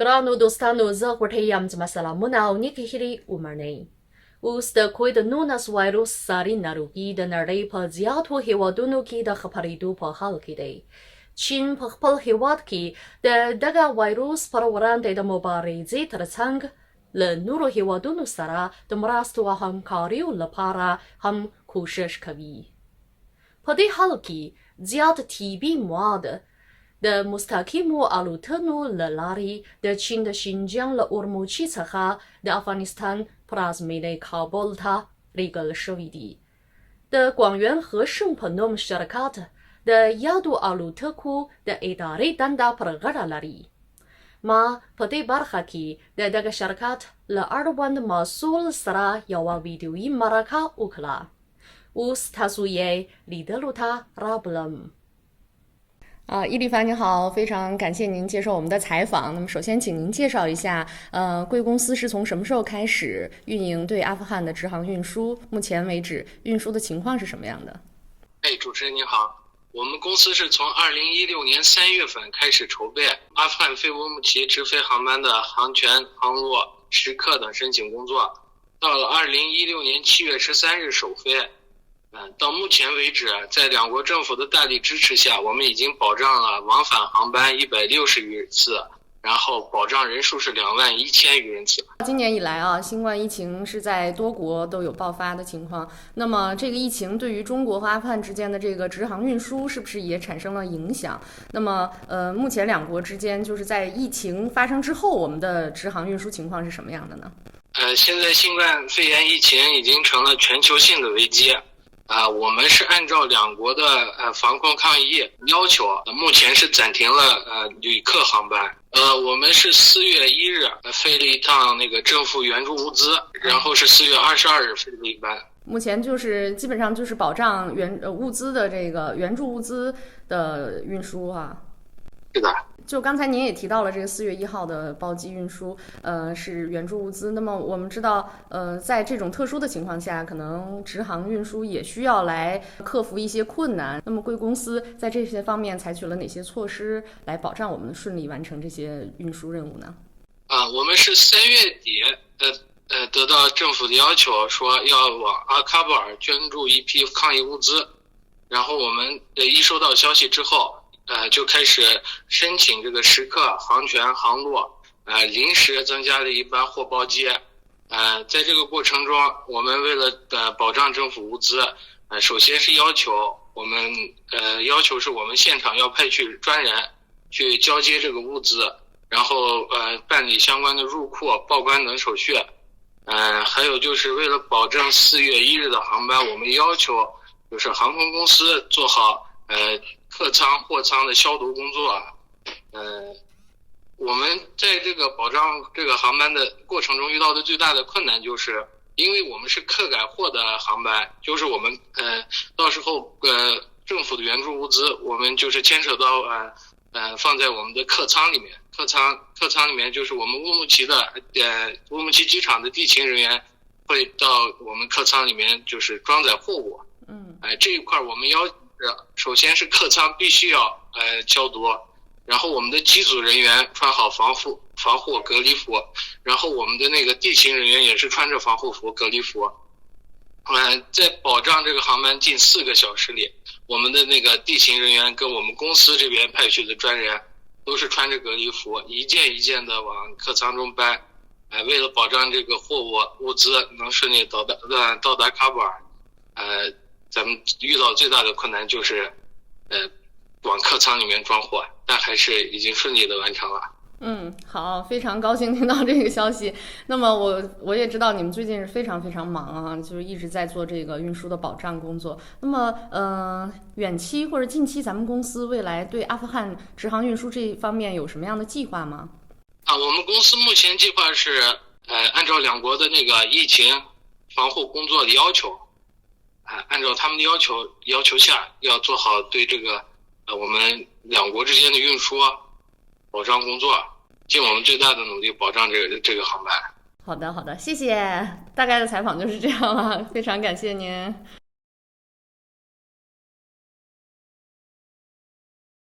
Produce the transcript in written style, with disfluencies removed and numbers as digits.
Granu dostanu za hurtejam z masalamuna unikihiri umarnei. Usta کوی د 19 وایروس ساری ناروغي د نړۍ په زیاتو هیوادونو کې د خپرېدو په حال کې دی. چین په خپل هیواد کې د دغه وایروس پر وړاندې د مبارزې ترڅنګ له نورو هیوادونو سره د مرستو او همکاریو لپاره هم کوشش کوي. په دې حال کې زیات طبي مواد د مستقیمو الوتنو له لارې د چین د شینجیانګ له اورموچي څخه د افغانستان پلازمینې کابل ته لیږل شوي دي. د ګوانګوین هشنګ په نوم شرکت د یادو الوتکو د ادارې دنده پر غاړه لري. ما په دې برخه کې د دغه شرکت له اړوند مسؤل سره یوه ویډیویي مرکه وکړه. اوس تاسو یې لیدلو ته رابلم.伊丽凡你好，非常感谢您接受我们的采访。那么首先请您介绍一下，贵公司是从什么时候开始运营对阿富汗的直航运输？目前为止运输的情况是什么样的？主持人您好，我们公司是从2016年3月份开始筹备阿富汗非乌鲁木齐直飞航班的航权、航落、时刻等申请工作，到了2016年7月13日首飞。到目前为止，在两国政府的大力支持下，我们已经保障了往返航班160余次，然后保障人数是21000余人次。今年以来啊，新冠疫情是在多国都有爆发的情况。那么这个疫情对于中国和阿富汗之间的这个直航运输是不是也产生了影响？那么目前两国之间就是在疫情发生之后，我们的直航运输情况是什么样的呢？现在新冠肺炎疫情已经成了全球性的危机。我们是按照两国的防控抗疫要求，目前是暂停了旅客航班。我们是4月1日飞了一趟那个政府援助物资，然后是4月22日飞了一班。目前就是基本上就是保障物资的这个援助物资的运输啊。是的。就刚才您也提到了这个4月1号的包机运输，是援助物资。那么我们知道，在这种特殊的情况下，可能直航运输也需要来克服一些困难。那么贵公司在这些方面采取了哪些措施来保障我们顺利完成这些运输任务呢？我们是3月底得到政府的要求，说要往阿喀布尔捐助一批抗疫物资，然后我们一收到消息之后。就开始申请这个时刻、航权、航落，临时增加了一班货包机。在这个过程中，我们为了保障政府物资，首先是要求是我们现场要派去专人去交接这个物资，然后办理相关的入库、报关等手续。还有就是为了保证4月1日的航班，我们要求就是航空公司做好客舱、货舱的消毒工作。我们在这个保障这个航班的过程中遇到的最大的困难，就是因为我们是客改货的航班，就是我们到时候政府的援助物资，我们就是牵扯到放在我们的客舱里面。客舱里面就是我们乌鲁木齐机场的地勤人员会到我们客舱里面就是装载货物。这一块我们首先是客舱必须要消毒，然后我们的机组人员穿好防护隔离服，然后我们的那个地勤人员也是穿着防护服隔离服。在保障这个航班近4个小时里，我们的那个地勤人员跟我们公司这边派去的专人都是穿着隔离服，一件一件的往客舱中搬。为了保障这个货物资能顺利到达喀布尔，咱们遇到最大的困难就是往客舱里面装货，但还是已经顺利的完成了。好，非常高兴听到这个消息。那么我也知道你们最近是非常非常忙啊，就是一直在做这个运输的保障工作。那么远期或者近期咱们公司未来对阿富汗直航运输这一方面有什么样的计划吗？我们公司目前计划是按照两国的那个疫情防护工作的要求，按照他们的要求下，要做好对这个我们两国之间的运输保障工作，尽我们最大的努力保障这个航班。好的，谢谢。大概的采访就是这样了，非常感谢您。